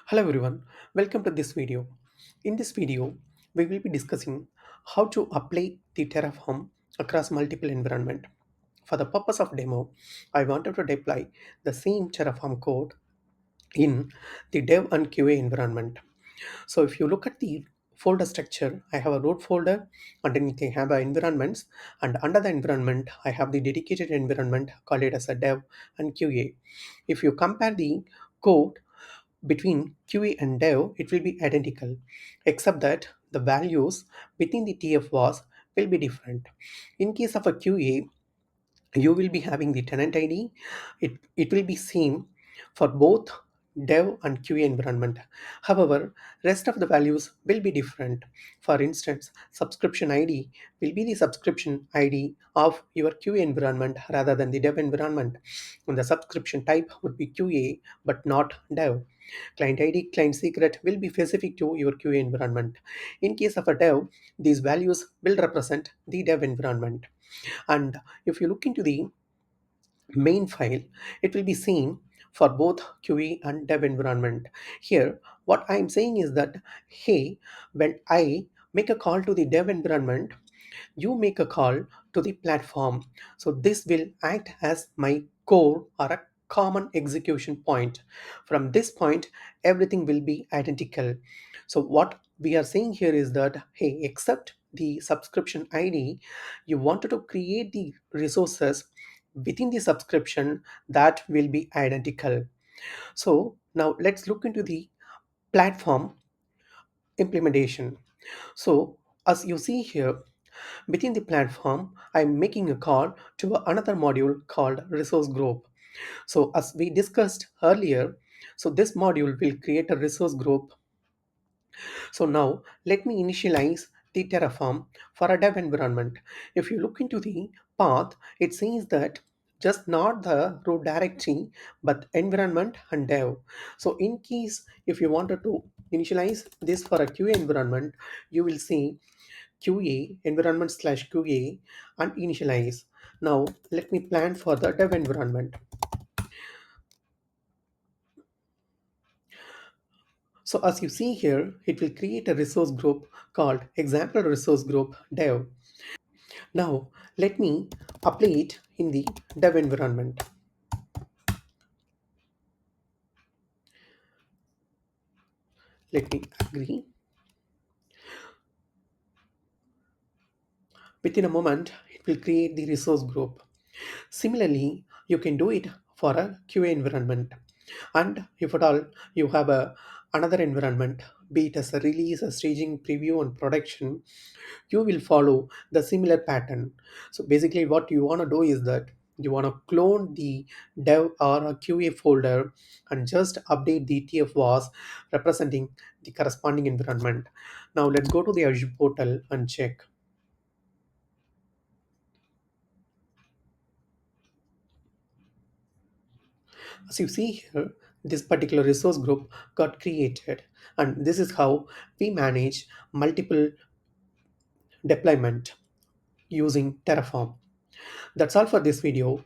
Hello everyone, welcome to this video. In this video, we will be discussing how to apply the Terraform across multiple environment. For the purpose of demo, I wanted to deploy the same Terraform code in the dev and QA environment. So if you look at the folder structure, I have a root folder, underneath I have environments, and under the environment, I have the dedicated environment, call it as a dev and QA. If you compare the code between QA and dev, it will be identical, except that the values within the TF was will be different. In case of a QA, you will be having the tenant ID. It will be same for both dev and QA environment. However, rest of the values will be different. For instance, subscription ID will be the subscription ID of your QA environment rather than the dev environment. And the subscription type would be QA but not dev. Client ID, client secret will be specific to your QA environment. In case of a dev, these values will represent the dev environment. And if you look into the main file, it will be seen for both QA and dev environment. Here, what I'm saying is that, hey, when I make a call to the dev environment, you make a call to the platform. So this will act as my core or a common execution point. From this point, everything will be identical. So what we are saying here is that, hey, except the subscription ID, you wanted to create the resources within the subscription that will be identical. So now let's look into the platform implementation. So as you see here, within the platform, I'm making a call to another module called resource group. So as we discussed earlier, so this module will create a resource group. So now let me initialize the Terraform for a dev environment. If you look into the path, it says that just not the root directory, but environment and dev. So in case if you wanted to initialize this for a QA environment, you will see QA environment slash QA and initialize. Now let me plan for the dev environment. So as you see here, it will create a resource group called example resource group dev. Now let me apply it in the dev environment. Let me agree. Within a moment, it will create the resource group. Similarly, you can do it for a QA environment. And if at all you have another environment, be it as a release, a staging, preview, and production, you will follow the similar pattern. So basically, what you want to do is that you want to clone the dev or a QA folder and just update the TF representing the corresponding environment. Now let's go to the Azure portal and check. As you see here, this particular resource group got created, and this is how we manage multiple deployment using Terraform. That's all for this video.